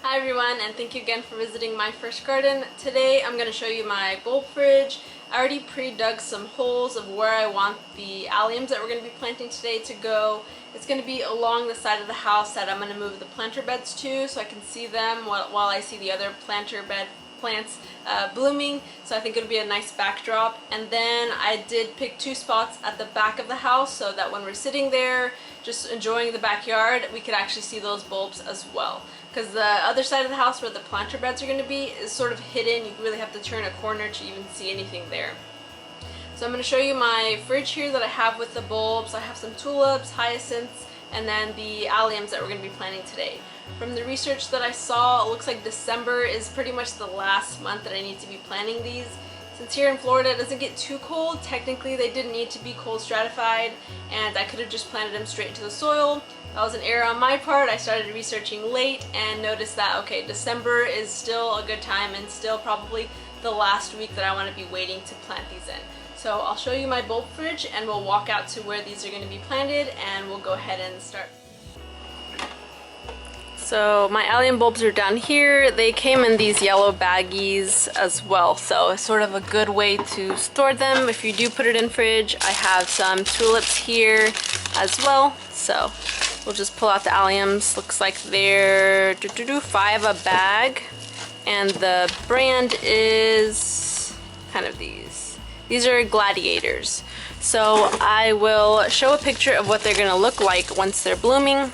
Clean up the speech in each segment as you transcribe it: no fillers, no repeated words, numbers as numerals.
Hi everyone, and thank you again for visiting my first garden. Today I'm going to show you my bulb fridge. I already pre-dug some holes of where I want the alliums that we're going to be planting today to go. It's going to be along the side of the house that I'm going to move the planter beds to so I can see them while I see the other planter bed plants blooming, so I think it'll be a nice backdrop. And then I did pick two spots at the back of the house so that when we're sitting there just enjoying the backyard, we could actually see those bulbs as well. Because the other side of the house where the planter beds are going to be is sort of hidden. You really have to turn a corner to even see anything there. So I'm going to show you my fridge here that I have with the bulbs. I have some tulips, hyacinths, and then the alliums that we're going to be planting today. From the research that I saw, it looks like December is pretty much the last month that I need to be planting these. Since here in Florida it doesn't get too cold, technically they didn't need to be cold stratified, and I could have just planted them straight into the soil. That was an error on my part. I started researching late and noticed that, okay, December is still a good time and still probably the last week that I want to be waiting to plant these in. So I'll show you my bulb fridge and we'll walk out to where these are going to be planted and we'll go ahead and start. So my allium bulbs are down here. They came in these yellow baggies as well, so it's sort of a good way to store them if you do put it in fridge. I have some tulips here as well, so we'll just pull out the alliums. Looks like they're $5 a bag, and the brand is kind of these. These are Gladiators. So I will show a picture of what they're gonna look like once they're blooming.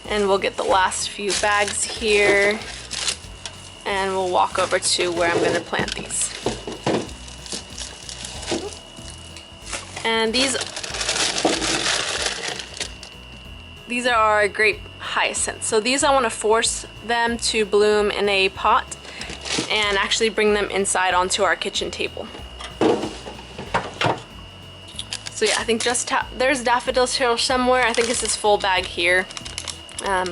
And we'll get the last few bags here and we'll walk over to where I'm going to plant these. And these are our grape hyacinths. So these I want to force them to bloom in a pot and actually bring them inside onto our kitchen table. So yeah, I think there's daffodils here somewhere. I think it's this full bag here.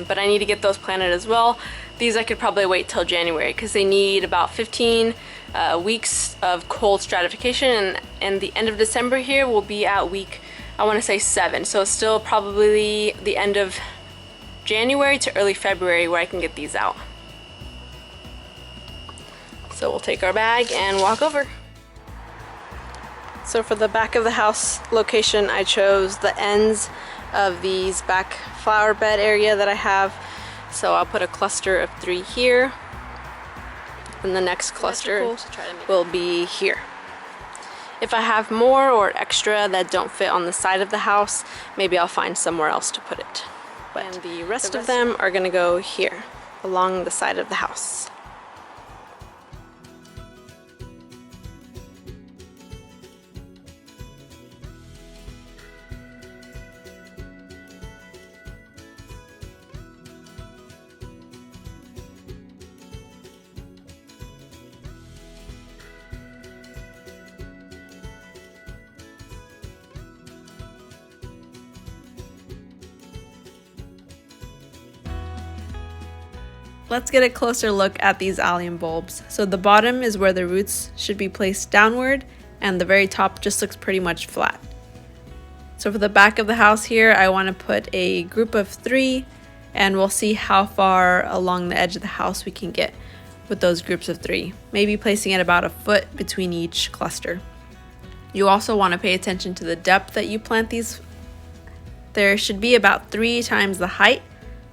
But I need to get those planted as well. These I could probably wait till January because they need about 15 weeks of cold stratification, and the end of December here will be at week, I want to say 7. So it's still probably the end of January to early February where I can get these out. So we'll take our bag and walk over. So for the back of the house location, I chose the ends of these back flower bed area that I have. So I'll put a cluster of 3 here, and the next cluster will be here. If I have more or extra that don't fit on the side of the house, maybe I'll find somewhere else to put it. But and the rest of them are gonna go here along the side of the house. Let's get a closer look at these allium bulbs. So the bottom is where the roots should be placed downward, and the very top just looks pretty much flat. So for the back of the house here, I want to put a group of 3, and we'll see how far along the edge of the house we can get with those groups of 3. Maybe placing it about a foot between each cluster. You also want to pay attention to the depth that you plant these. There should be about 3 times the height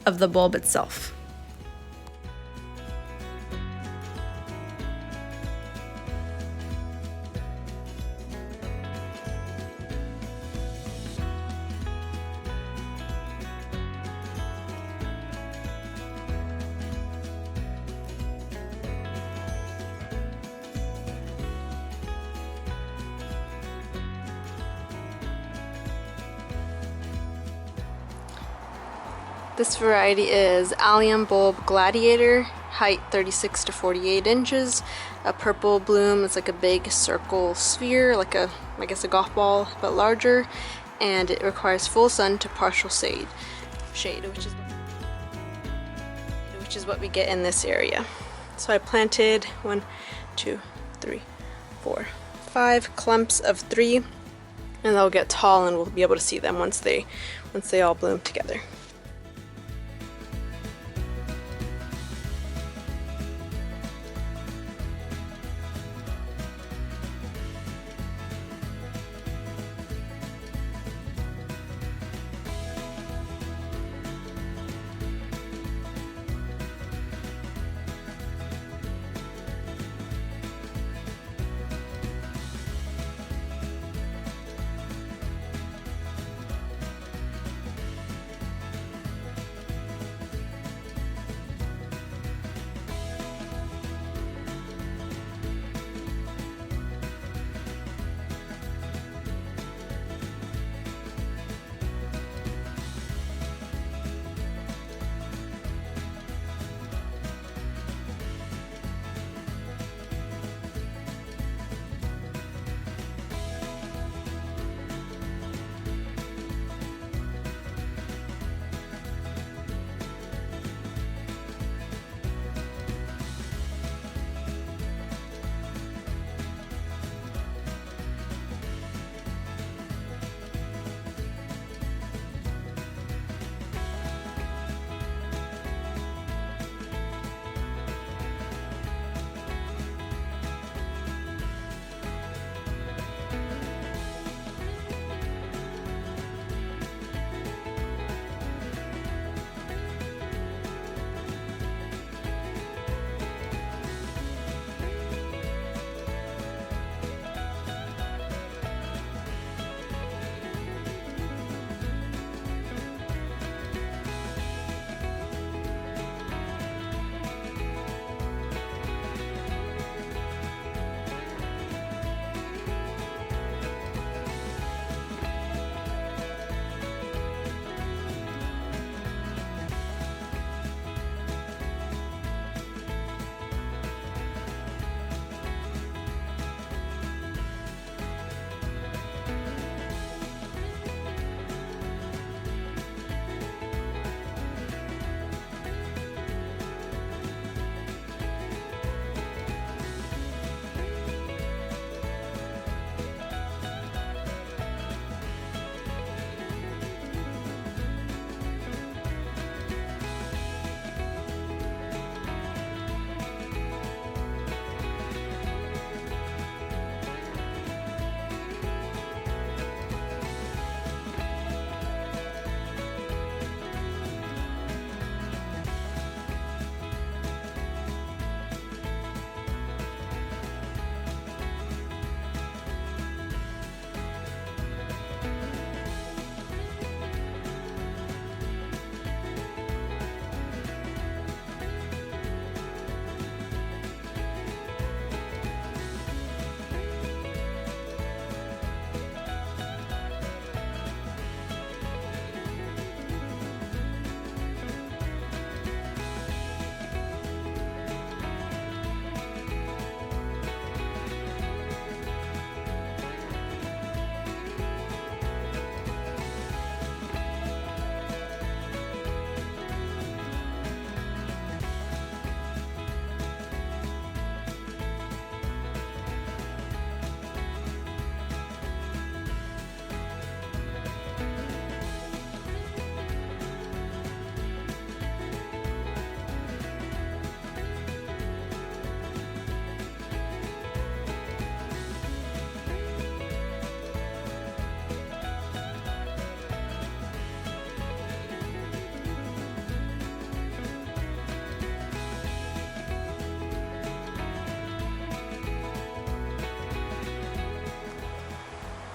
of the bulb itself. This variety is Allium bulb Gladiator, height 36 to 48 inches. A purple bloom is like a big circle sphere, like I guess a golf ball, but larger. And it requires full sun to partial shade, which is what we get in this area. So I planted 1, 2, 3, 4, 5 clumps of 3, and they'll get tall and we'll be able to see them once they all bloom together.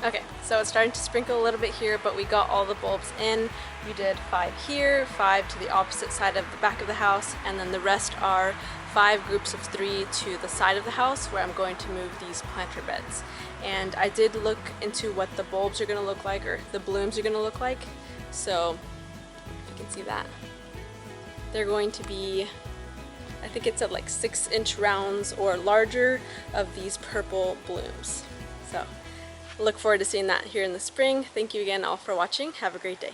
Okay, so it's starting to sprinkle a little bit here, but we got all the bulbs in. We did 5 here, 5 to the opposite side of the back of the house, and then the rest are 5 groups of 3 to the side of the house where I'm going to move these planter beds. And I did look into what the bulbs are going to look like, or the blooms are going to look like. So you can see that. They're going to be, I think it's at like 6-inch rounds or larger of these purple blooms. So look forward to seeing that here in the spring. Thank you again all for watching. Have a great day.